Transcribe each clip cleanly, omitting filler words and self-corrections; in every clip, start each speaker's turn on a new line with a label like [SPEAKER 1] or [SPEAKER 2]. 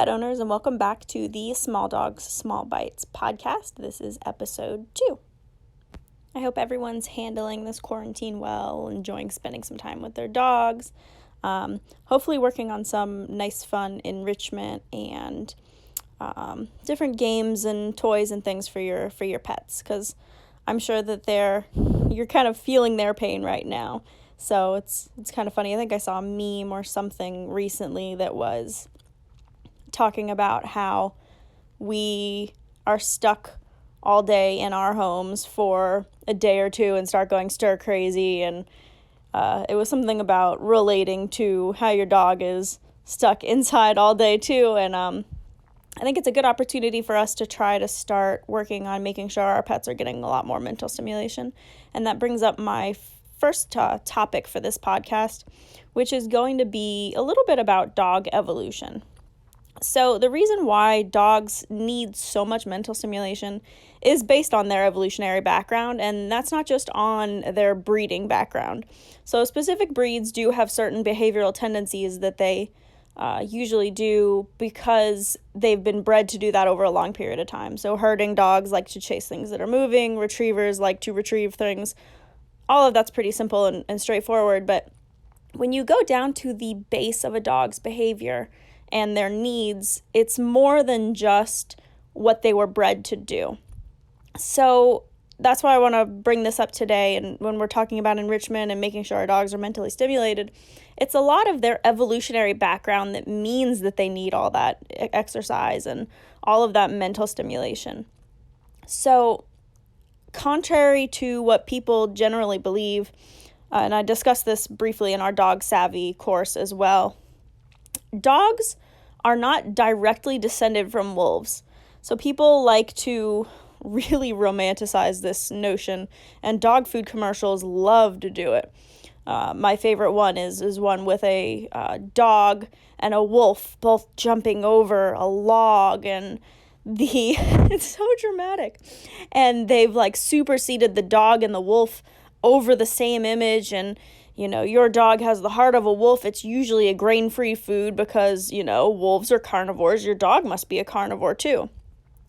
[SPEAKER 1] pet owners, and welcome back to the Small Dogs, Small Bytes podcast. This is episode 2. I hope everyone's handling this quarantine well, enjoying spending some time with their dogs, hopefully working on some nice fun enrichment and different games and toys and things for your pets, because I'm sure that you're kind of feeling their pain right now. So it's kind of funny. I think I saw a meme or something recently that was talking about how we are stuck all day in our homes for a day or two and start going stir crazy, and it was something about relating to how your dog is stuck inside all day too. And I think it's a good opportunity for us to try to start working on making sure our pets are getting a lot more mental stimulation. And that brings up my first topic for this podcast, which is going to be a little bit about dog evolution. So the reason why dogs need so much mental stimulation is based on their evolutionary background, and that's not just on their breeding background. So specific breeds do have certain behavioral tendencies that they usually do because they've been bred to do that over a long period of time. So herding dogs like to chase things that are moving, retrievers like to retrieve things. All of that's pretty simple and straightforward, but when you go down to the base of a dog's behavior and their needs, it's more than just what they were bred to do. So that's why I want to bring this up today. And when we're talking about enrichment and making sure our dogs are mentally stimulated, it's a lot of their evolutionary background that means that they need all that exercise and all of that mental stimulation. So contrary to what people generally believe, and I discussed this briefly in our Dog Savvy course as well, dogs are not directly descended from wolves. So people like to really romanticize this notion, and dog food commercials love to do it. My favorite one is one with a dog and a wolf both jumping over a log, and it's so dramatic. And they've superseded the dog and the wolf over the same image, and your dog has the heart of a wolf. It's usually a grain-free food because, wolves are carnivores. Your dog must be a carnivore too.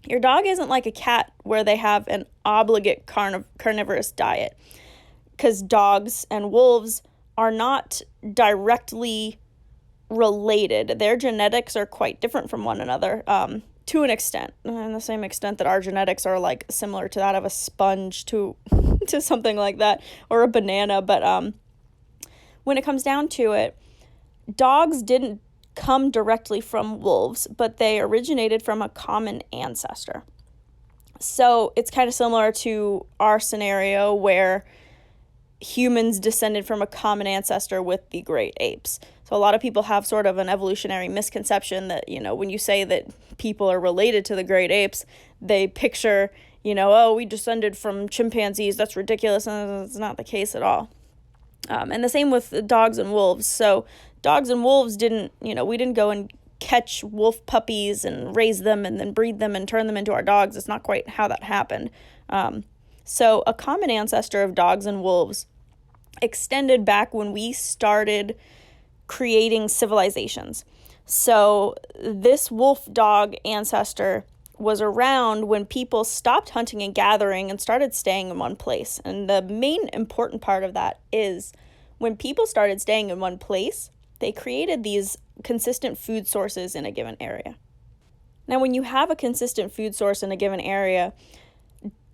[SPEAKER 1] Your dog isn't like a cat where they have an obligate carnivorous diet, because dogs and wolves are not directly related. Their genetics are quite different from one another, to an extent, and the same extent that our genetics are similar to that of a sponge to something like that, or a banana. But when it comes down to it, dogs didn't come directly from wolves, but they originated from a common ancestor. So it's kind of similar to our scenario where humans descended from a common ancestor with the great apes. So a lot of people have sort of an evolutionary misconception that, when you say that people are related to the great apes, they picture, we descended from chimpanzees. That's ridiculous. And it's not the case at all. And the same with dogs and wolves. So dogs and wolves we didn't go and catch wolf puppies and raise them and then breed them and turn them into our dogs. It's not quite how that happened. So a common ancestor of dogs and wolves extended back when we started creating civilizations. So this wolf dog ancestor was around when people stopped hunting and gathering and started staying in one place. And the main important part of that is when people started staying in one place, they created these consistent food sources in a given area. Now, when you have a consistent food source in a given area,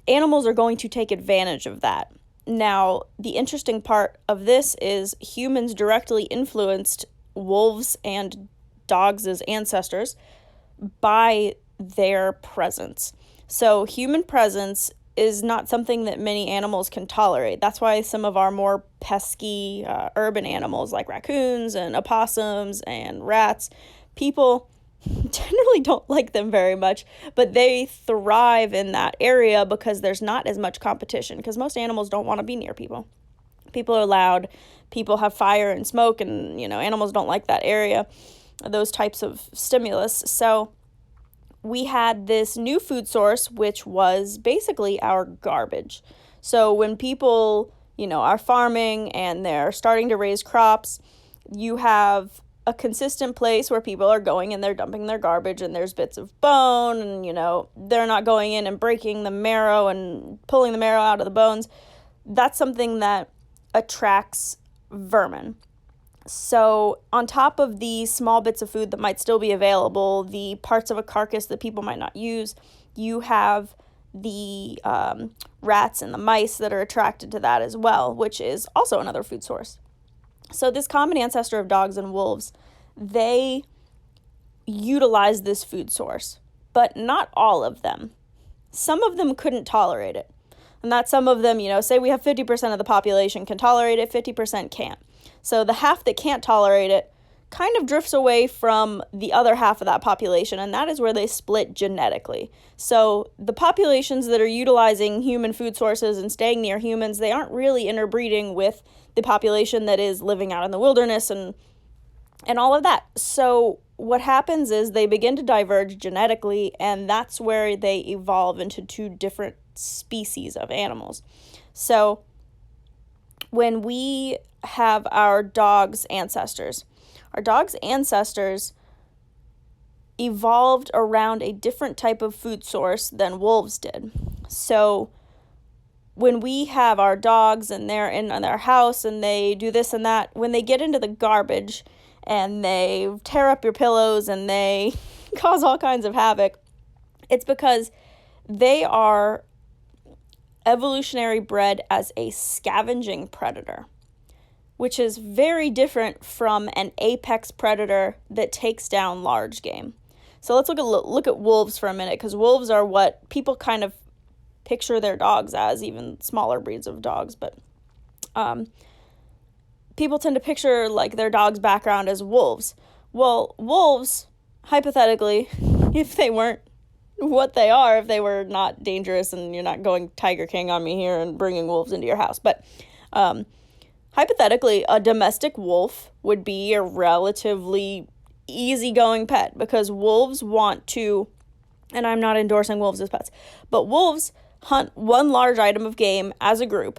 [SPEAKER 1] animals are going to take advantage of that. Now, the interesting part of this is humans directly influenced wolves and dogs as ancestors by their presence. So human presence is not something that many animals can tolerate. That's why some of our more pesky urban animals like raccoons and opossums and rats, people generally don't like them very much, but they thrive in that area because there's not as much competition, because most animals don't want to be near people. People are loud, people have fire and smoke, and animals don't like that area, those types of stimulus. So we had this new food source, which was basically our garbage. So when people, are farming and they're starting to raise crops, you have a consistent place where people are going and they're dumping their garbage and there's bits of bone and, they're not going in and breaking the marrow and pulling the marrow out of the bones, that's something that attracts vermin. So on top of the small bits of food that might still be available, the parts of a carcass that people might not use, you have the rats and the mice that are attracted to that as well, which is also another food source. So this common ancestor of dogs and wolves, they utilize this food source, but not all of them. Some of them couldn't tolerate it. And that some of them, say we have 50% of the population can tolerate it, 50% can't. So the half that can't tolerate it kind of drifts away from the other half of that population, and that is where they split genetically. So the populations that are utilizing human food sources and staying near humans, they aren't really interbreeding with the population that is living out in the wilderness and all of that. So what happens is they begin to diverge genetically, and that's where they evolve into two different species of animals. So when we have our dog's ancestors evolved around a different type of food source than wolves did. So when we have our dogs and they're in their house and they do this and that, when they get into the garbage and they tear up your pillows and they cause all kinds of havoc, it's because they are evolutionary bred as a scavenging predator, which is very different from an apex predator that takes down large game. So let's look at wolves for a minute, because wolves are what people kind of picture their dogs as, even smaller breeds of dogs. But people tend to picture like their dog's background as wolves. Well, wolves, hypothetically, if they weren't what they are, if they were not dangerous, and you're not going Tiger King on me here and bringing wolves into your house, but hypothetically, a domestic wolf would be a relatively easygoing pet, because wolves want to, and I'm not endorsing wolves as pets, but wolves hunt one large item of game as a group.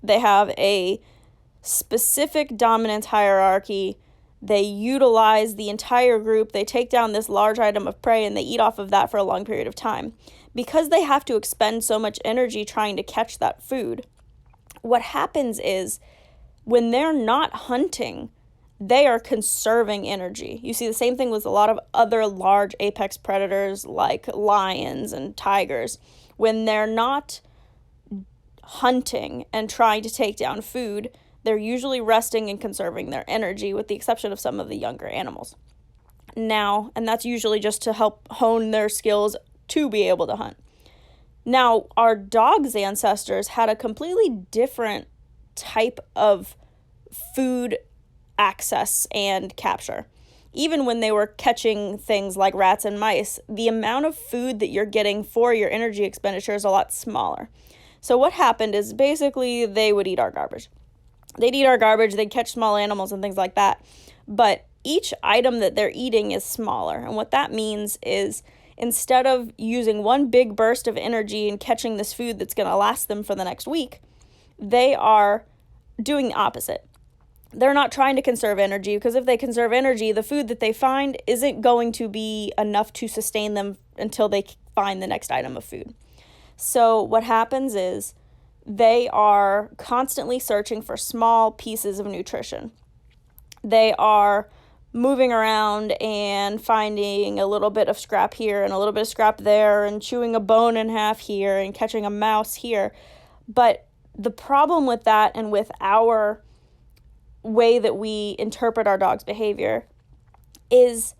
[SPEAKER 1] They have a specific dominance hierarchy. They utilize the entire group. They take down this large item of prey and they eat off of that for a long period of time. Because they have to expend so much energy trying to catch that food, what happens is when they're not hunting, they are conserving energy. You see the same thing with a lot of other large apex predators like lions and tigers. When they're not hunting and trying to take down food, they're usually resting and conserving their energy, with the exception of some of the younger animals. Now, and that's usually just to help hone their skills to be able to hunt. Now, our dog's ancestors had a completely different type of food access and capture. Even when they were catching things like rats and mice, the amount of food that you're getting for your energy expenditure is a lot smaller. So what happened is basically they would eat our garbage. They'd catch small animals and things like that. But each item that they're eating is smaller. And what that means is instead of using one big burst of energy and catching this food that's going to last them for the next week, they are doing the opposite. They're not trying to conserve energy, because if they conserve energy, the food that they find isn't going to be enough to sustain them until they find the next item of food. So what happens is they are constantly searching for small pieces of nutrition. They are moving around and finding a little bit of scrap here and a little bit of scrap there and chewing a bone in half here and catching a mouse here. But the problem with that, and with our way that we interpret our dog's behavior, is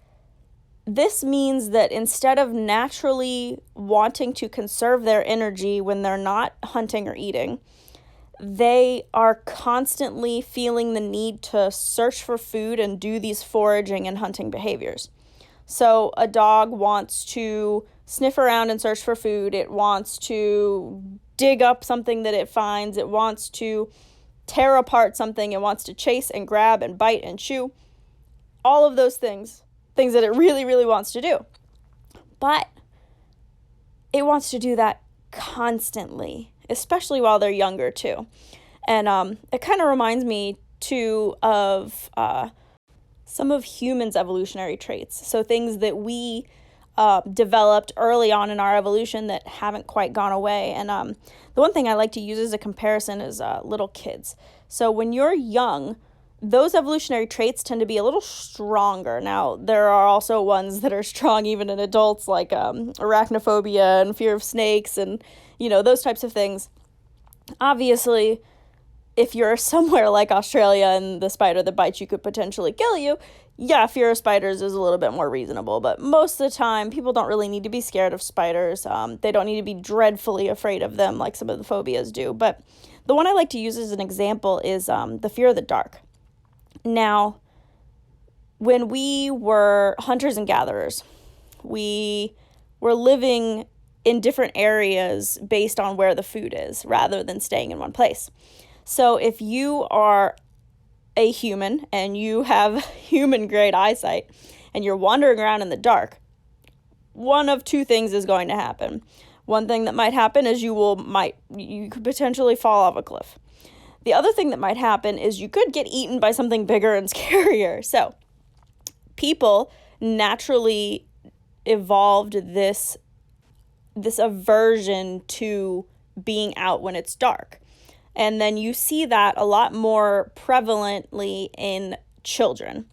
[SPEAKER 1] this means that instead of naturally wanting to conserve their energy when they're not hunting or eating, they are constantly feeling the need to search for food and do these foraging and hunting behaviors. So a dog wants to sniff around and search for food. It wants to dig up something that it finds. It wants to tear apart something. It wants to chase and grab and bite and chew. All of those things that it really, really wants to do. But it wants to do that constantly, especially while they're younger too. And it kind of reminds me too of some of humans' evolutionary traits. So things that we developed early on in our evolution that haven't quite gone away. And the one thing I like to use as a comparison is little kids. So when you're young, those evolutionary traits tend to be a little stronger. Now, there are also ones that are strong even in adults, like arachnophobia and fear of snakes and, those types of things. Obviously, if you're somewhere like Australia and the spider that bites you could potentially kill you, yeah, fear of spiders is a little bit more reasonable. But most of the time, people don't really need to be scared of spiders. They don't need to be dreadfully afraid of them like some of the phobias do. But the one I like to use as an example is the fear of the dark. Now, when we were hunters and gatherers, we were living in different areas based on where the food is rather than staying in one place. So if you are a human and you have human-grade eyesight and you're wandering around in the dark, one of two things is going to happen. One thing that might happen is you could potentially fall off a cliff. The other thing that might happen is you could get eaten by something bigger and scarier. So people naturally evolved this aversion to being out when it's dark. And then you see that a lot more prevalently in children.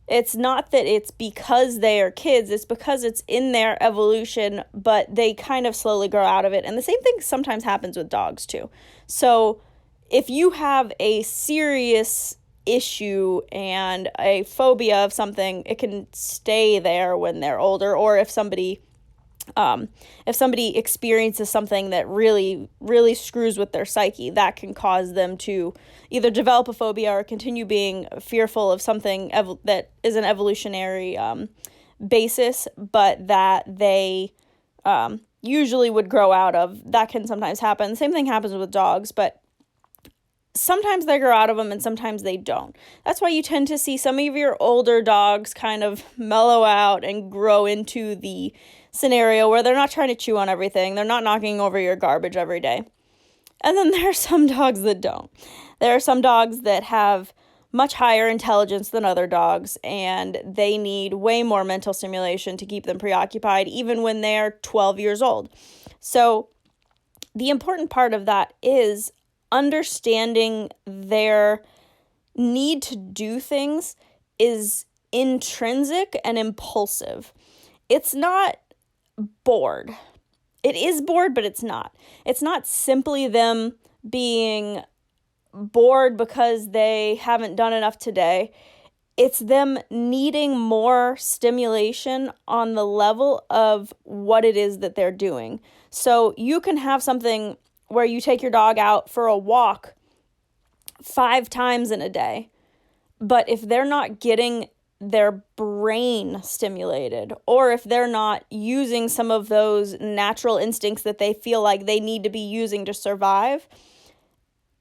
[SPEAKER 1] It's not that it's because they are kids, it's because it's in their evolution, but they kind of slowly grow out of it. And the same thing sometimes happens with dogs too. So if you have a serious issue and a phobia of something, it can stay there when they're older, or if somebody experiences something that really, really screws with their psyche, that can cause them to either develop a phobia or continue being fearful of something that is an evolutionary basis, but that they usually would grow out of. That can sometimes happen. The same thing happens with dogs, but sometimes they grow out of them and sometimes they don't. That's why you tend to see some of your older dogs kind of mellow out and grow into the scenario where they're not trying to chew on everything. They're not knocking over your garbage every day. And then there are some dogs that don't. There are some dogs that have much higher intelligence than other dogs, and they need way more mental stimulation to keep them preoccupied, even when they're 12 years old. So the important part of that is understanding their need to do things is intrinsic and impulsive. It's not bored. It is bored, but it's not. It's not simply them being bored because they haven't done enough today. It's them needing more stimulation on the level of what it is that they're doing. So you can have something where you take your dog out for a walk 5 times in a day, but if they're not getting their brain stimulated, or if they're not using some of those natural instincts that they feel like they need to be using to survive,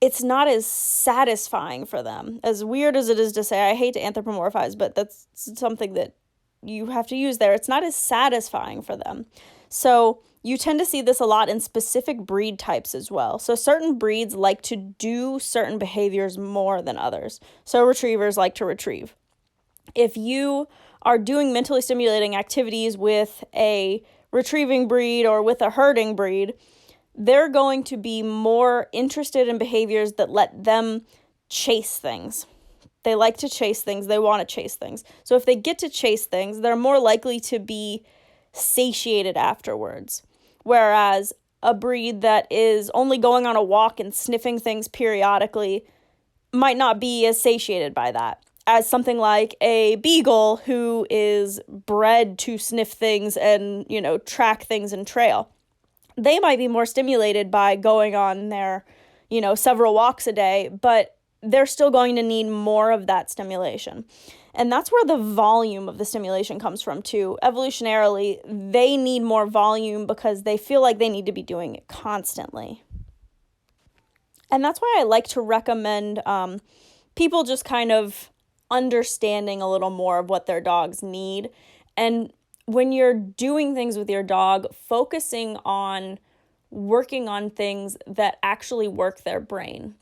[SPEAKER 1] it's not as satisfying for them. As weird as it is to say, I hate to anthropomorphize, but that's something that you have to use there. It's not as satisfying for them. So you tend to see this a lot in specific breed types as well. So certain breeds like to do certain behaviors more than others. So retrievers like to retrieve. If you are doing mentally stimulating activities with a retrieving breed or with a herding breed, they're going to be more interested in behaviors that let them chase things. They like to chase things. They want to chase things. So if they get to chase things, they're more likely to be satiated afterwards. Whereas a breed that is only going on a walk and sniffing things periodically might not be as satiated by that as something like a beagle who is bred to sniff things and, track things and trail. They might be more stimulated by going on their, several walks a day, but they're still going to need more of that stimulation. And that's where the volume of the stimulation comes from too. Evolutionarily, they need more volume because they feel like they need to be doing it constantly. And that's why I like to recommend people just kind of understanding a little more of what their dogs need. And when you're doing things with your dog, focusing on working on things that actually work their brain.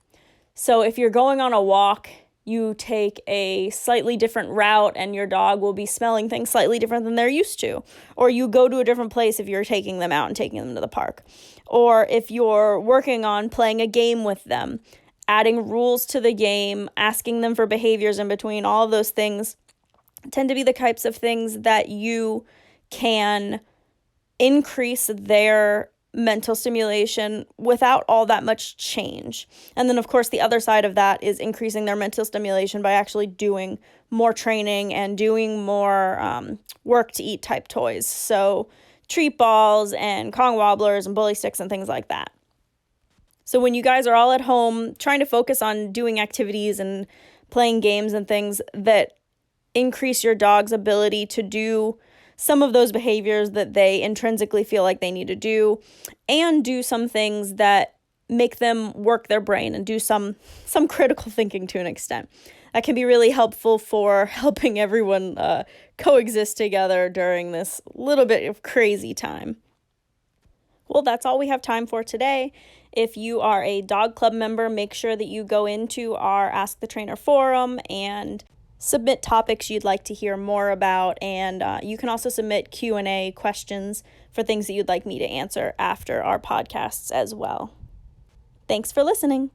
[SPEAKER 1] So if you're going on a walk you take a slightly different route and your dog will be smelling things slightly different than they're used to. Or you go to a different place if you're taking them out and taking them to the park. Or if you're working on playing a game with them, adding rules to the game, asking them for behaviors in between, all of those things tend to be the types of things that you can increase their mental stimulation without all that much change. And then, of course, the other side of that is increasing their mental stimulation by actually doing more training and doing more work to eat type toys. So treat balls and Kong wobblers and bully sticks and things like that. So when you guys are all at home trying to focus on doing activities and playing games and things that increase your dog's ability to do some of those behaviors that they intrinsically feel like they need to do, and do some things that make them work their brain and do some critical thinking to an extent. That can be really helpful for helping everyone coexist together during this little bit of crazy time. Well, that's all we have time for today. If you are a dog club member, make sure that you go into our Ask the Trainer forum and submit topics you'd like to hear more about, and you can also submit Q&A questions for things that you'd like me to answer after our podcasts as well. Thanks for listening.